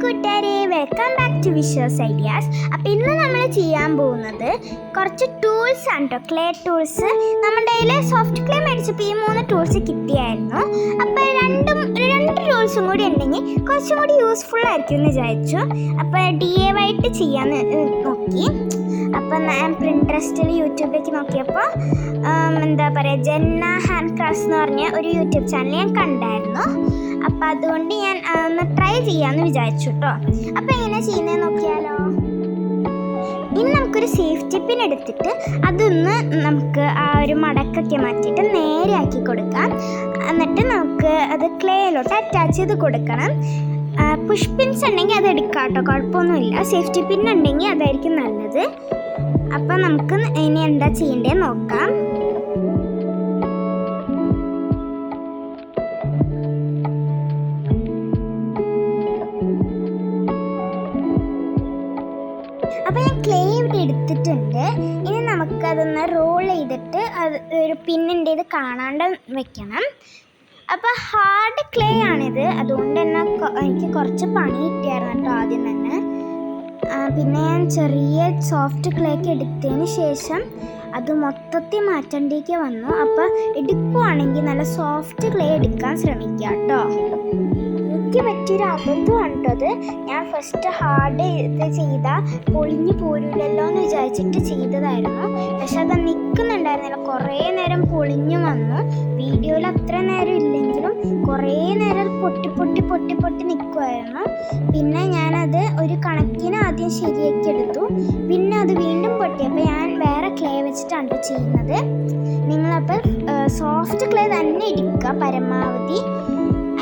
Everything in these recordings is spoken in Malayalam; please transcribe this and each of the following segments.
കൂട്ടുകാരെ, welcome back to visuals ideas. അപ്പോൾ ഇന്ന് നമ്മൾ ചെയ്യാൻ പോകുന്നത് കുറച്ച് ടൂൾസ് ആണ് കേട്ടോ, ക്ലേ ടൂൾസ്. നമ്മുടെ കയ്യിൽ സോഫ്റ്റ് ക്ലേ മേടിച്ചപ്പോൾ ഈ 3 ടൂൾസ് കിട്ടിയായിരുന്നു. അപ്പോൾ രണ്ട് ടൂൾസും കൂടി ഉണ്ടെങ്കിൽ കുറച്ചും കൂടി യൂസ്ഫുൾ ആയിരിക്കും എന്ന് വിചാരിച്ചു. അപ്പോൾ DIY ചെയ്യാമെന്ന് നോക്കി. അപ്പോൾ ഞാൻ പ്രിൻട്രസ്റ്റിൽ യൂട്യൂബിലേക്ക് നോക്കിയപ്പോൾ എന്താ പറയുക, ജെന്ന ഹാൻഡ് ക്രാഫ്റ്റ്സ് എന്ന് പറഞ്ഞ ഒരു യൂട്യൂബ് ചാനൽ ഞാൻ കണ്ടായിരുന്നു. അപ്പോൾ അതുകൊണ്ട് ഞാൻ ഒന്ന് ട്രൈ ചെയ്യാമെന്ന് വിചാരിച്ചു കേട്ടോ. അപ്പോൾ എങ്ങനെ ചെയ്യുന്നത് നോക്കിയാലോ. ഇനി നമുക്കൊരു സേഫ്റ്റി പിൻ എടുത്തിട്ട് അതൊന്ന് നമുക്ക് ആ ഒരു മടക്കൊക്കെ മാറ്റിയിട്ട് നേരെയാക്കി കൊടുക്കാം. എന്നിട്ട് നമുക്ക് അത് ക്ലേയിലോട്ട് അറ്റാച്ച് ചെയ്ത് കൊടുക്കണം. പുഷ് പിൻസ് ഉണ്ടെങ്കിൽ അത് എടുക്കാം കേട്ടോ, കുഴപ്പമൊന്നുമില്ല. സേഫ്റ്റി പിൻ ഉണ്ടെങ്കിൽ അതായിരിക്കും നല്ലത്. അപ്പം നമുക്ക് ഇനി എന്താ ചെയ്യേണ്ടത് നോക്കാം. അപ്പോൾ ഞാൻ ക്ലേ ഇവിടെ എടുത്തിട്ടുണ്ട്. ഇനി നമുക്കതൊന്ന് റോൾ ചെയ്തിട്ട് അത് ഒരു പിന്നിൻ്റെ ഇത് കാണാണ്ട് വെക്കണം. അപ്പോൾ ഹാർഡ് ക്ലേ ആണിത്, അതുകൊണ്ട് തന്നെ എനിക്ക് കുറച്ച് പണി കിട്ടിയായിരുന്നു കേട്ടോ ആദ്യം തന്നെ. പിന്നെ ഞാൻ ചെറിയ സോഫ്റ്റ് ക്ലേക്ക് എടുത്തതിന് ശേഷം അത് മൊത്തത്തിൽ മാറ്റേണ്ടേക്ക് വന്നു. അപ്പോൾ എടുക്കുവാണെങ്കിൽ നല്ല സോഫ്റ്റ് ക്ലേ എടുക്കാൻ ശ്രമിക്കുക കേട്ടോ. എനിക്ക് പറ്റിയൊരു അബദ്ധമാണ് കേട്ടോ അത്. ഞാൻ ഫസ്റ്റ് ഹാർഡ് ഇത് ചെയ്താൽ പൊളിഞ്ഞു പോരില്ലല്ലോ എന്ന് വിചാരിച്ചിട്ട് ചെയ്തതായിരുന്നു. പക്ഷെ അത് നിൽക്കുന്നുണ്ടായിരുന്നില്ല, കുറേ നേരം പൊളിഞ്ഞു വന്നു. വീഡിയോയിൽ അത്ര നേരം ഇല്ലെങ്കിലും കുറേ നേരം പൊട്ടി നിൽക്കുമായിരുന്നു. പിന്നെ ഞാനത് ഒരു കണക്കിന് ആദ്യം ശരിയാക്കി എടുത്തു. പിന്നെ അത് വീണ്ടും പൊട്ടി. അപ്പോൾ ഞാൻ വേറെ ക്ലേ വെച്ചിട്ടാണ് ചെയ്യുന്നത്. നിങ്ങളപ്പോൾ സോഫ്റ്റ് ക്ലേ തന്നെ എടുക്കുക പരമാവധി.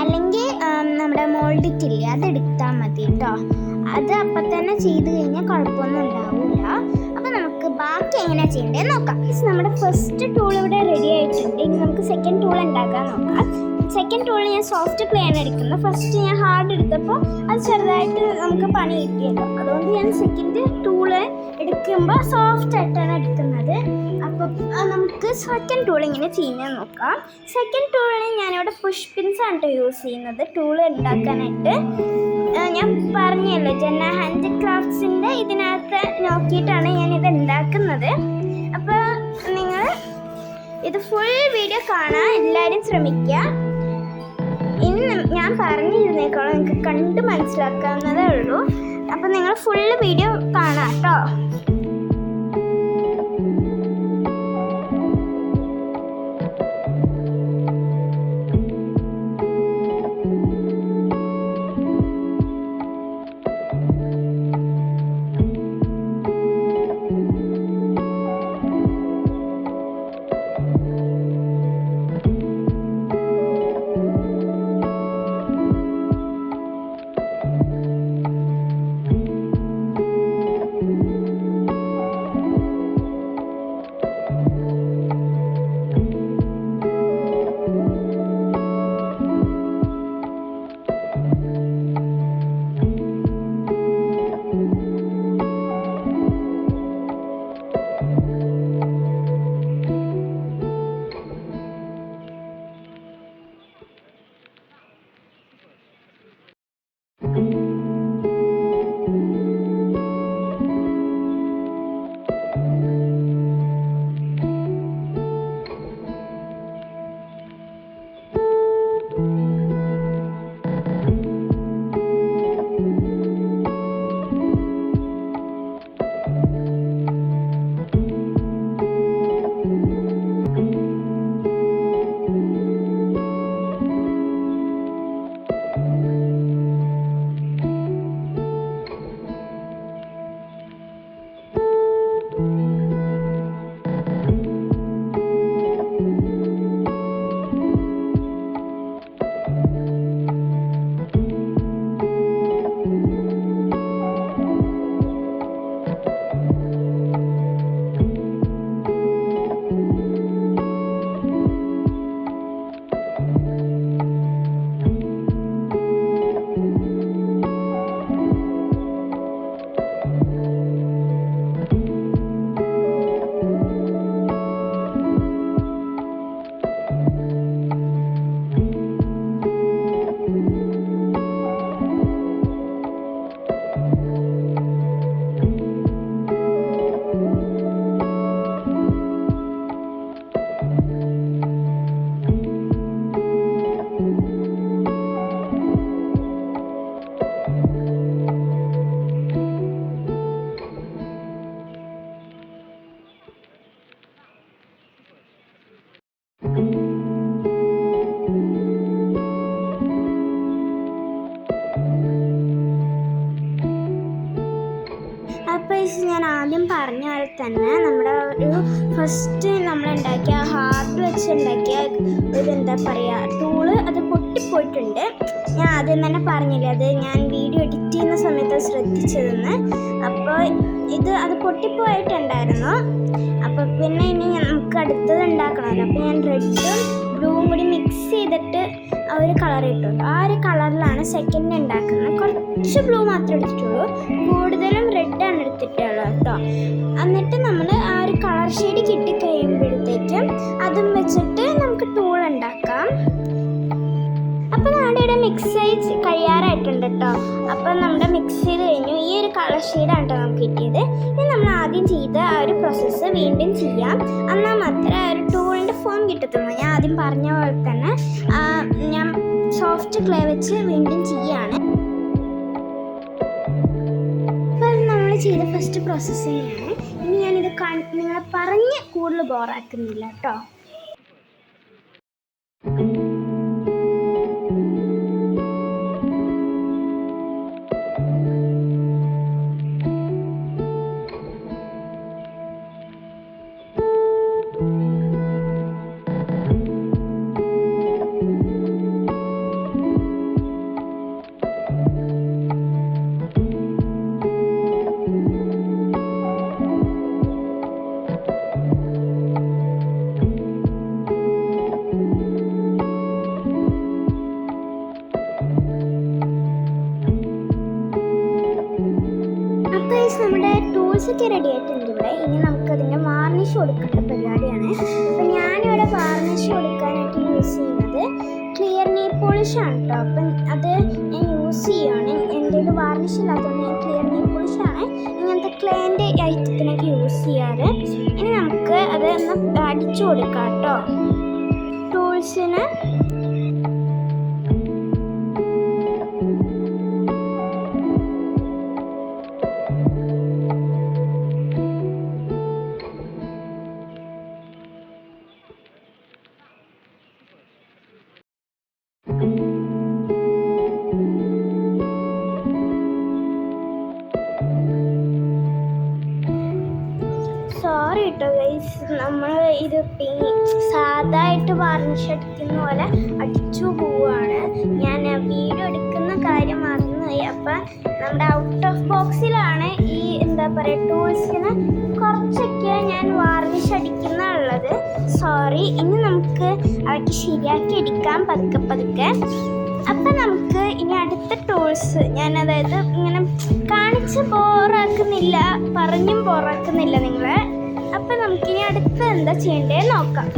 അല്ലെങ്കിൽ നമ്മുടെ മോൾഡിറ്റില്ലേ, അതെടുത്താൽ മതി കേട്ടോ. അത് അപ്പം തന്നെ ചെയ്ത് കഴിഞ്ഞാൽ കുഴപ്പമൊന്നും ഉണ്ടാവില്ല. അപ്പം നമുക്ക് ബാക്കി എങ്ങനെയാണ് ചെയ്യേണ്ടത് നോക്കാം. നമ്മുടെ ഫസ്റ്റ് ടൂൾ ഇവിടെ റെഡി ആയിട്ടുണ്ട്. ഇനി നമുക്ക് സെക്കൻഡ് ടൂൾ ഉണ്ടാക്കാൻ നോക്കാം. സെക്കൻഡ് ടൂൾ ഞാൻ സോഫ്റ്റ് ക്ലേ ആണ് എടുക്കുന്നത്. ഫസ്റ്റ് ഞാൻ ഹാർഡ് എടുത്തപ്പോൾ അത് ചെറുതായിട്ട് നമുക്ക് പണി കിട്ടിയല്ലോ, അതുകൊണ്ട് ഞാൻ സെക്കൻഡ് ടൂള് എടുക്കുമ്പോൾ സോഫ്റ്റ് ആയിട്ടാണ് എടുക്കുന്നത്. അപ്പം നമുക്ക് സെക്കൻഡ് ടൂൾ ഇങ്ങനെ ചെയ്യാൻ നോക്കാം. സെക്കൻഡ് ടൂളിന് ഞാനിവിടെ പുഷ് പിൻസ് ആണ് യൂസ് ചെയ്യുന്നത് ടൂൾ ഉണ്ടാക്കാനായിട്ട്. ഞാൻ പറഞ്ഞല്ലോ, ജെന്ന ഹാൻഡ് ക്രാഫ്റ്റ്സിൻ്റെ ഇതിനകത്ത് നോക്കിയിട്ടാണ് ഞാനിത് ഉണ്ടാക്കുന്നത്. അപ്പോൾ നിങ്ങൾ ഇത് ഫുൾ വീഡിയോ കാണാൻ എല്ലാവരും ശ്രമിക്കുക. ഇനി ഞാൻ പറഞ്ഞിരുന്നേക്കാളും നിങ്ങൾക്ക് കണ്ട് മനസ്സിലാക്കാവുന്നതേ ഉള്ളൂ. അപ്പോൾ നിങ്ങൾ ഫുൾ വീഡിയോ കാണാം കേട്ടോ. തന്നെ നമ്മുടെ ഒരു ഫസ്റ്റ് നമ്മളുണ്ടാക്കിയ ഹാർഡ് വെച്ചുണ്ടാക്കിയ ഒരു എന്താ പറയുക ടൂള് അത് പൊട്ടിപ്പോയിട്ടുണ്ട്. ഞാൻ ആദ്യം തന്നെ പറഞ്ഞില്ല, അത് ഞാൻ വീഡിയോ എഡിറ്റ് ചെയ്യുന്ന സമയത്ത് ശ്രദ്ധിച്ചതെന്ന്. അപ്പോൾ അത് പൊട്ടിപ്പോയിട്ടുണ്ടായിരുന്നു. അപ്പോൾ പിന്നെ ഇനി നമുക്ക് അടുത്തത് ഉണ്ടാക്കണമല്ലോ. അപ്പോൾ ഞാൻ റെഡും ബ്ലൂവും കൂടി മിക്സ് ചെയ്തിട്ട് ആ ഒരു കളർ ഇട്ടുള്ളൂ. ആ ഒരു കളറിലാണ് സെക്കൻഡ് ഉണ്ടാക്കുന്നത്. കുറച്ച് ബ്ലൂ മാത്രമേ എടുത്തിട്ടുള്ളൂ, കൂടുതലും റെഡാണ് എടുത്തിട്ടുള്ളത് കേട്ടോ. എന്നിട്ട് നമ്മൾ ആ ഒരു കളർ ഷെയ്ഡ് കിട്ടിക്കഴിയുമ്പോഴത്തേക്കും അതും വെച്ചിട്ട് നമുക്ക് ടൂൾ ഉണ്ടാക്കാം. അപ്പോൾ നമ്മുടെ ഇവിടെ മിക്സ് ചെയ്ത് കഴിയാറായിട്ടുണ്ട് കേട്ടോ. അപ്പോൾ നമ്മുടെ മിക്സ് ചെയ്ത് കഴിഞ്ഞു. ഈ ഒരു കളർ ഷെയ്ഡാണ് കേട്ടോ നമുക്ക് കിട്ടിയത്. ഇനി നമ്മൾ ആദ്യം ചെയ്ത ആ ഒരു പ്രോസസ്സ് വീണ്ടും ചെയ്യാം. എന്നാൽ മാത്രമേ ആ ഒരു ടൂളിൻ്റെ ഫോം കിട്ടത്തുള്ളൂ. ഞാൻ ആദ്യം പറഞ്ഞ പോലെ തന്നെ ഞാൻ സോഫ്റ്റ് ക്ലേ വെച്ച് വീണ്ടും ചെയ്യാണ്. അപ്പോൾ നമ്മൾ ചെയ്ത ഫസ്റ്റ് പ്രോസസ്സ് തന്നെയാണ്. ഇനി ഞാനിത് നിങ്ങളെ പറഞ്ഞ് കൂടുതൽ ബോറാക്കുന്നില്ല കേട്ടോ. നമ്മുടെ ടൂൾസൊക്കെ റെഡി ആയിട്ടുണ്ട് ഇവിടെ. ഇനി നമുക്കതിൻ്റെ വാർണിഷ് കൊടുക്കേണ്ട പരിപാടിയാണ്. അപ്പം ഞാനിവിടെ വാർണിഷ് കൊടുക്കാനായിട്ട് യൂസ് ചെയ്യുന്നത് ക്ലിയർ നെയിൽ പോളിഷാണ് കേട്ടോ. അപ്പം അത് ഞാൻ യൂസ് ചെയ്യുകയാണ്. എൻ്റെ ഒരു വാർണിഷ് ഇല്ലാത്തതുകൊണ്ട് ഞാൻ ക്ലിയർ നെയിൽ പോളിഷാണ് ഇങ്ങനത്തെ ക്ലേൻ്റെ ഐറ്റത്തിനൊക്കെ യൂസ് ചെയ്യാറ്. ഇനി നമുക്ക് അത് ഒന്ന് അടിച്ചു കൊടുക്കാം കേട്ടോ ടൂൾസിന്. സോറി കേട്ടോ ഗൈസ്, നമ്മൾ ഇത് സാധായിട്ട് വാർണിഷ് അടിക്കുന്ന പോലെ അടിച്ചു പോവുകയാണ്. ഞാൻ വീഡിയോ എടുക്കുന്ന കാര്യം മറന്നുപോയി. അപ്പം നമ്മുടെ ഔട്ട് ഓഫ് ബോക്സിലാണ് ഈ എന്താ പറയുക ടൂൾസിന് കുറച്ചൊക്കെ ഞാൻ വാർണിഷ് അടിക്കുന്നുള്ളത്. സോറി. ഇനി നമുക്ക് അതൊക്കെ ശരിയാക്കി എടുക്കാം പതുക്കെ പതുക്കെ. അപ്പം നമുക്ക് ഇനി അടുത്ത ടൂൾസ് ഞാൻ അതായത് ഇങ്ങനെ കാണിച്ച് ബോറാക്കുന്നില്ല, പറഞ്ഞും ബോറാക്കുന്നില്ല നിങ്ങളെ. അപ്പം നമുക്കിനി അടുത്ത എന്താ ചെയ്യേണ്ടത് നോക്കാം.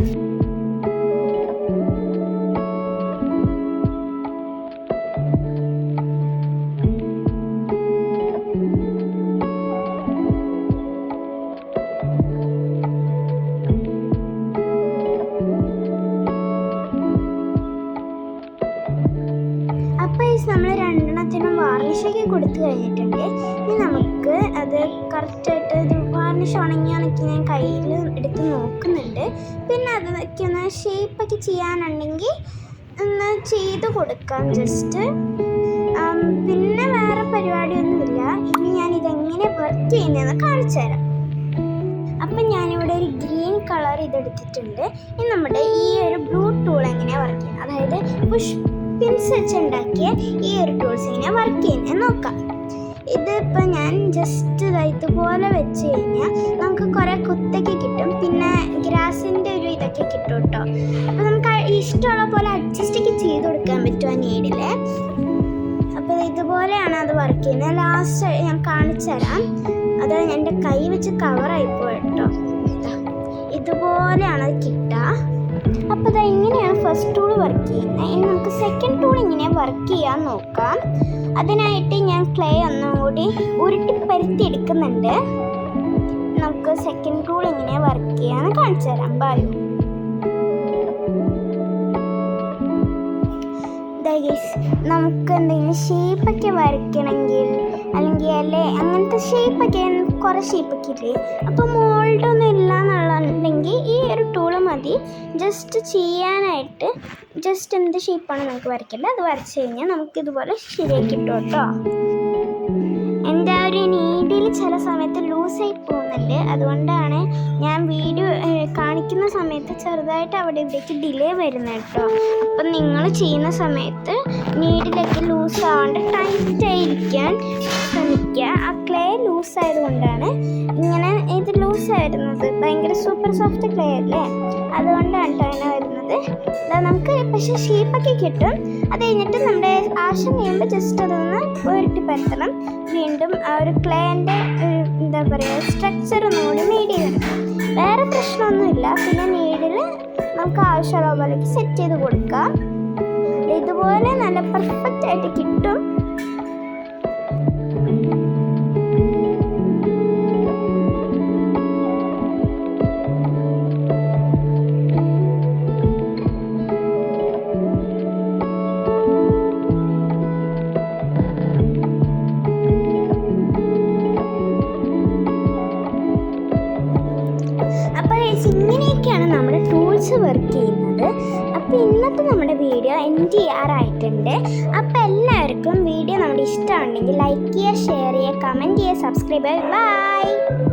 നമ്മൾ രണ്ടെണ്ണത്തിനും വാർണിഷൊക്കെ കൊടുത്തു കഴിഞ്ഞിട്ടുണ്ട്. ഇനി നമുക്ക് അത് കറക്റ്റായിട്ട് ഇത് വാർണിഷ് ഉണങ്ങിയാന്നൊക്കെ ഞാൻ കയ്യിൽ എടുത്ത് നോക്കുന്നുണ്ട്. പിന്നെ അതൊക്കെ ഒന്ന് ഷേപ്പൊക്കെ ചെയ്യാനുണ്ടെങ്കിൽ ഒന്ന് ചെയ്ത് കൊടുക്കാം ജസ്റ്റ്. പിന്നെ വേറെ പരിപാടിയൊന്നുമില്ല. ഇനി ഞാനിതെങ്ങനെ വർക്ക് ചെയ്യുന്നതെന്ന് കാണിച്ചു തരാം. അപ്പം ഞാനിവിടെ ഒരു ഗ്രീൻ കളർ ഇതെടുത്തിട്ടുണ്ട്. ഇനി നമ്മുടെ ഈ ഒരു ബ്ലൂ ടൂൾ എങ്ങനെയാണ് വർക്ക് ചെയ്യുന്നത്, അതായത് പിൻസ് വെച്ചുണ്ടാക്കിയ ഈ ഒരു ടൂൾസ് എങ്ങനെയാണ് വർക്ക് ചെയ്യുന്നത് നോക്കാം. ഇതിപ്പോൾ ഞാൻ ജസ്റ്റ് ഇതുപോലെ വെച്ച് കഴിഞ്ഞാൽ നമുക്ക് കുറേ കുത്തൊക്കെ കിട്ടും. പിന്നെ ഗ്രാസിൻ്റെ ഒരു ഇതൊക്കെ കിട്ടും കേട്ടോ. അപ്പോൾ നമുക്ക് ഇഷ്ടമുള്ള പോലെ അഡ്ജസ്റ്റൊക്കെ ചെയ്ത് കൊടുക്കാൻ പറ്റും ആ നീഡിൽ. അപ്പോൾ ഇതുപോലെയാണ് അത് വർക്ക് ചെയ്യുന്നത്. ലാസ്റ്റ് ഞാൻ കാണിച്ചു തരാം. അത് എൻ്റെ കൈ വെച്ച് കവറായിപ്പോയി കേട്ടോ. ഇതുപോലെയാണ് അത് കിട്ടുക. അപ്പോൾ ഇത് എങ്ങനെയാണ് ഫസ്റ്റ് ടൂൾ വർക്ക് ചെയ്യുന്നത്. ഇനി നമുക്ക് സെക്കൻഡ് ടൂൾ ഇങ്ങനെയാണ് വർക്ക് ചെയ്യാൻ നോക്കാം. അതിനായിട്ട് ഞാൻ ക്ലേ ഒന്നും കൂടി ഉരുട്ടി പരുത്തി എടുക്കുന്നുണ്ട്. നമുക്ക് സെക്കൻഡ് ടൂൾ എങ്ങനെയാണ് വർക്ക് ചെയ്യാന്ന് കാണിച്ചു തരാം. ബായോ നമുക്ക് എന്തെങ്കിലും ഷേപ്പൊക്കെ വരയ്ക്കണമെങ്കിൽ അല്ലെങ്കിൽ അല്ലേ അങ്ങനത്തെ ഷേപ്പൊക്കെ കുറേ ഷേപ്പൊക്കെ ഇല്ലേ, അപ്പോൾ മോൾഡൊന്നും ഇല്ല എന്നുണ്ടെങ്കിൽ ഈ ഒരു ടൂള് മതി ജസ്റ്റ് ചെയ്യാനായിട്ട്. ജസ്റ്റ് എന്ത് ഷേപ്പാണ് നമുക്ക് വരയ്ക്കേണ്ടത് അത് വരച്ച് കഴിഞ്ഞാൽ നമുക്കിതുപോലെ ശരിയാക്കി കിട്ടും കേട്ടോ. എൻ്റെ ആ ഒരു നീഡിൽ ചില സമയത്ത് ലൂസായി പോകുന്നുണ്ട്. അതുകൊണ്ടാണ് ഞാൻ വീഡിയോ കാണിക്കുന്ന സമയത്ത് ചെറുതായിട്ട് അവിടെ ഇവിടേക്ക് ഡിലേ വരുന്നത് കേട്ടോ. അപ്പം നിങ്ങൾ ചെയ്യുന്ന സമയത്ത് നീഡിലൊക്കെ ലൂസ് ആവാണ്ട് ടൈറ്റായിരിക്കാൻ ശ്രമിക്കുക. ആ ക്ലേ ലൂസായതുകൊണ്ടാണ് ഇങ്ങനെ ഇത് ലൂസായിരുന്നത്. ഭയങ്കര സൂപ്പർ സോഫ്റ്റ് ക്ലേ അല്ലേ, അതുകൊണ്ടാണ് കേട്ടോ അങ്ങനെ വരുന്നത്. നമുക്ക് പക്ഷേ ഷേപ്പൊക്കെ കിട്ടും. അത് കഴിഞ്ഞിട്ട് നമ്മുടെ ആശം കഴിയുമ്പോൾ ജസ്റ്റ് അതൊന്ന് ഉരുട്ടി പരത്തണം. വീണ്ടും ആ ഒരു ക്ലേൻ്റെ എന്താ പറയുക സ്ട്രക്ചർ ഒന്നുകൂടി നീഡ് ചെയ്തെടുക്കണം. വേറെ പ്രശ്നമൊന്നുമില്ല. പിന്നെ നീഡിൽ നമുക്ക് ആവശ്യമുള്ള പോലെയൊക്കെ സെറ്റ് ചെയ്ത് കൊടുക്കാം. ഇതുപോലെ നല്ല പെർഫെക്റ്റ് ആയിട്ട് കിട്ടും. അപ്പോൾ ഇങ്ങനെയൊക്കെയാണ് നമ്മുടെ ടൂൾസ് വർക്ക് ചെയ്യുന്നത്. അപ്പോൾ ഇന്നത്തെ നമ്മുടെ വീഡിയോ എൻഡ് ചെയ്യാറായിട്ടുണ്ട്. അപ്പോൾ എല്ലാവർക്കും വീഡിയോ നമ്മുടെ ഇഷ്ടമുണ്ടെങ്കിൽ ലൈക്ക് ചെയ്യുക, ഷെയർ ചെയ്യുക, കമൻറ്റ് ചെയ്യുക, സബ്സ്ക്രൈബ് ചെയ്യുക. ബൈ.